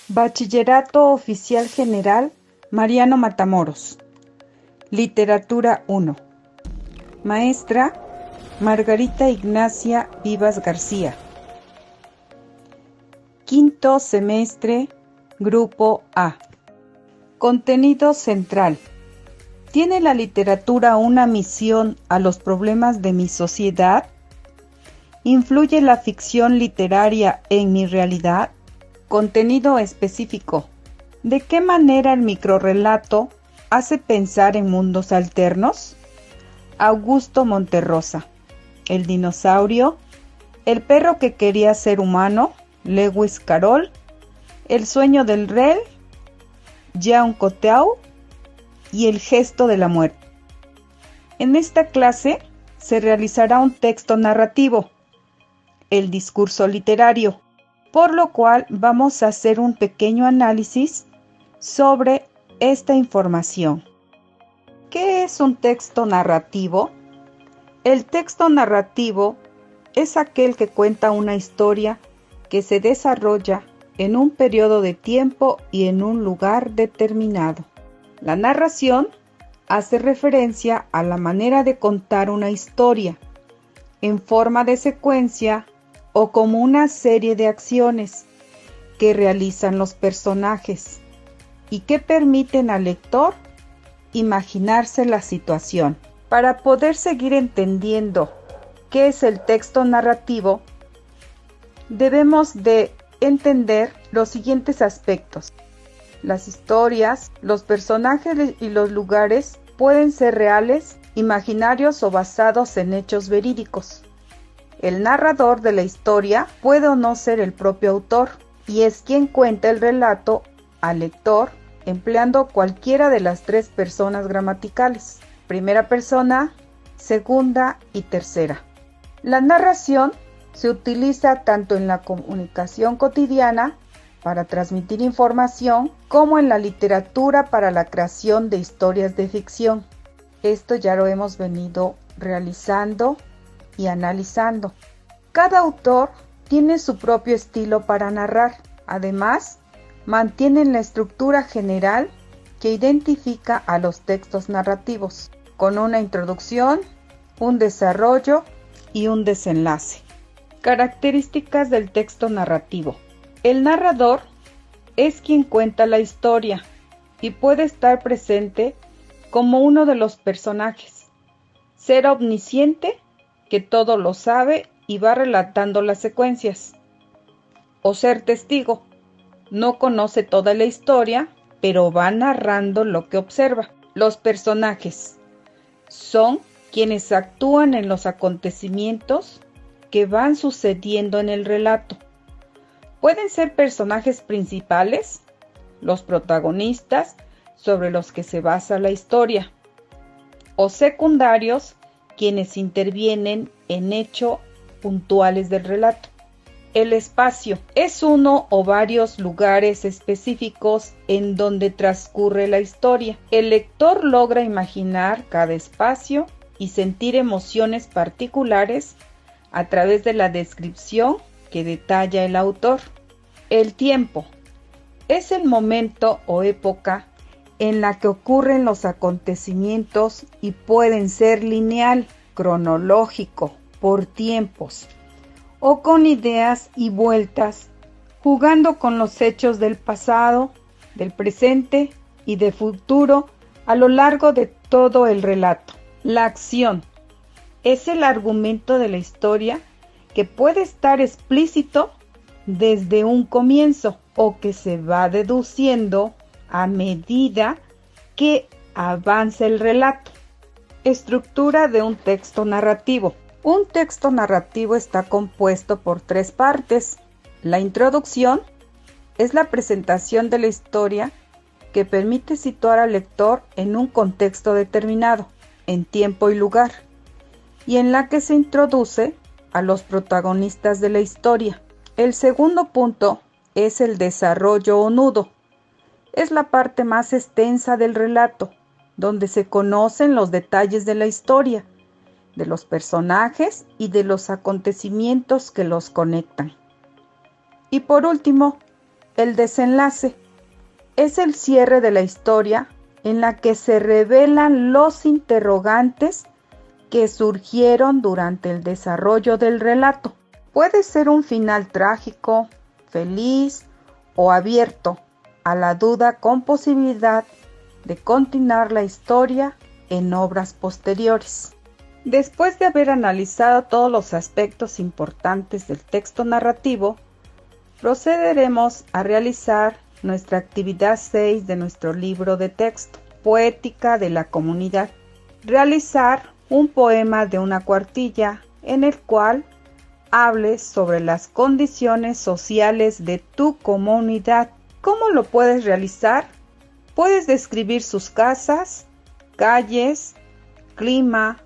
Bachillerato Oficial General Mariano Matamoros. Literatura 1. Maestra Margarita Ignacia Vivas García. Quinto semestre, Grupo A. Contenido central. ¿Tiene la literatura una misión a los problemas de mi sociedad? ¿Influye la ficción literaria en mi realidad? Contenido específico. ¿De qué manera el microrrelato hace pensar en mundos alternos? Augusto Monterrosa. El dinosaurio. El perro que quería ser humano. Lewis Carroll. El sueño del rey. Jean Cocteau. Y el gesto de la muerte. En esta clase se realizará un texto narrativo, el discurso literario, por lo cual vamos a hacer un pequeño análisis sobre esta información. ¿Qué es un texto narrativo? El texto narrativo es aquel que cuenta una historia que se desarrolla en un periodo de tiempo y en un lugar determinado. La narración hace referencia a la manera de contar una historia en forma de secuencia o como una serie de acciones que realizan los personajes y que permiten al lector imaginarse la situación. Para poder seguir entendiendo qué es el texto narrativo, debemos de entender los siguientes aspectos. Las historias, los personajes y los lugares pueden ser reales, imaginarios o basados en hechos verídicos. El narrador de la historia puede o no ser el propio autor y es quien cuenta el relato al lector empleando cualquiera de las tres personas gramaticales: primera persona, segunda y tercera. La narración se utiliza tanto en la comunicación cotidiana para transmitir información como en la literatura para la creación de historias de ficción. Esto ya lo hemos venido realizando y analizando. Cada autor tiene su propio estilo para narrar. Además, mantienen la estructura general que identifica a los textos narrativos, con una introducción, un desarrollo y un desenlace. Características del texto narrativo. El narrador es quien cuenta la historia y puede estar presente como uno de los personajes, ser omnisciente, que todo lo sabe y va relatando las secuencias, o ser testigo, no conoce toda la historia, pero va narrando lo que observa. Los personajes son quienes actúan en los acontecimientos que van sucediendo en el relato. Pueden ser personajes principales, los protagonistas sobre los que se basa la historia, o secundarios, quienes intervienen en hechos puntuales del relato. El espacio es uno o varios lugares específicos en donde transcurre la historia. El lector logra imaginar cada espacio y sentir emociones particulares a través de la descripción que detalla el autor. El tiempo es el momento o época en la que ocurren los acontecimientos y pueden ser lineal, cronológico, por tiempos, o con ideas y vueltas, jugando con los hechos del pasado, del presente y del futuro a lo largo de todo el relato. La acción es el argumento de la historia que puede estar explícito desde un comienzo o que se va deduciendo a medida que avanza el relato. Estructura de un texto narrativo. Un texto narrativo está compuesto por tres partes. La introducción es la presentación de la historia que permite situar al lector en un contexto determinado, en tiempo y lugar, y en la que se introduce a los protagonistas de la historia. El segundo punto es el desarrollo o nudo. Es la parte más extensa del relato, donde se conocen los detalles de la historia, de los personajes y de los acontecimientos que los conectan. Y por último, El desenlace es el cierre de la historia en la que se revelan los interrogantes que surgieron durante el desarrollo del relato. Puede ser un final trágico, feliz o abierto a la duda con posibilidad de continuar la historia en obras posteriores. Después de haber analizado todos los aspectos importantes del texto narrativo, procederemos a realizar nuestra actividad 6 de nuestro libro de texto, Poética de la Comunidad. Realizar un poema de una cuartilla en el cual hables sobre las condiciones sociales de tu comunidad. ¿Cómo lo puedes realizar? Puedes describir sus casas, calles, clima,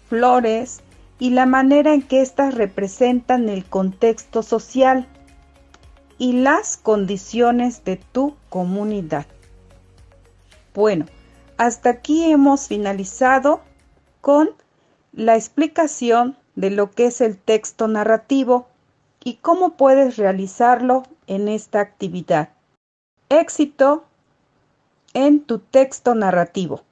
flores y la manera en que éstas representan el contexto social y las condiciones de tu comunidad. Bueno, hasta aquí hemos finalizado con la explicación de lo que es el texto narrativo y cómo puedes realizarlo en esta actividad. Éxito en tu texto narrativo.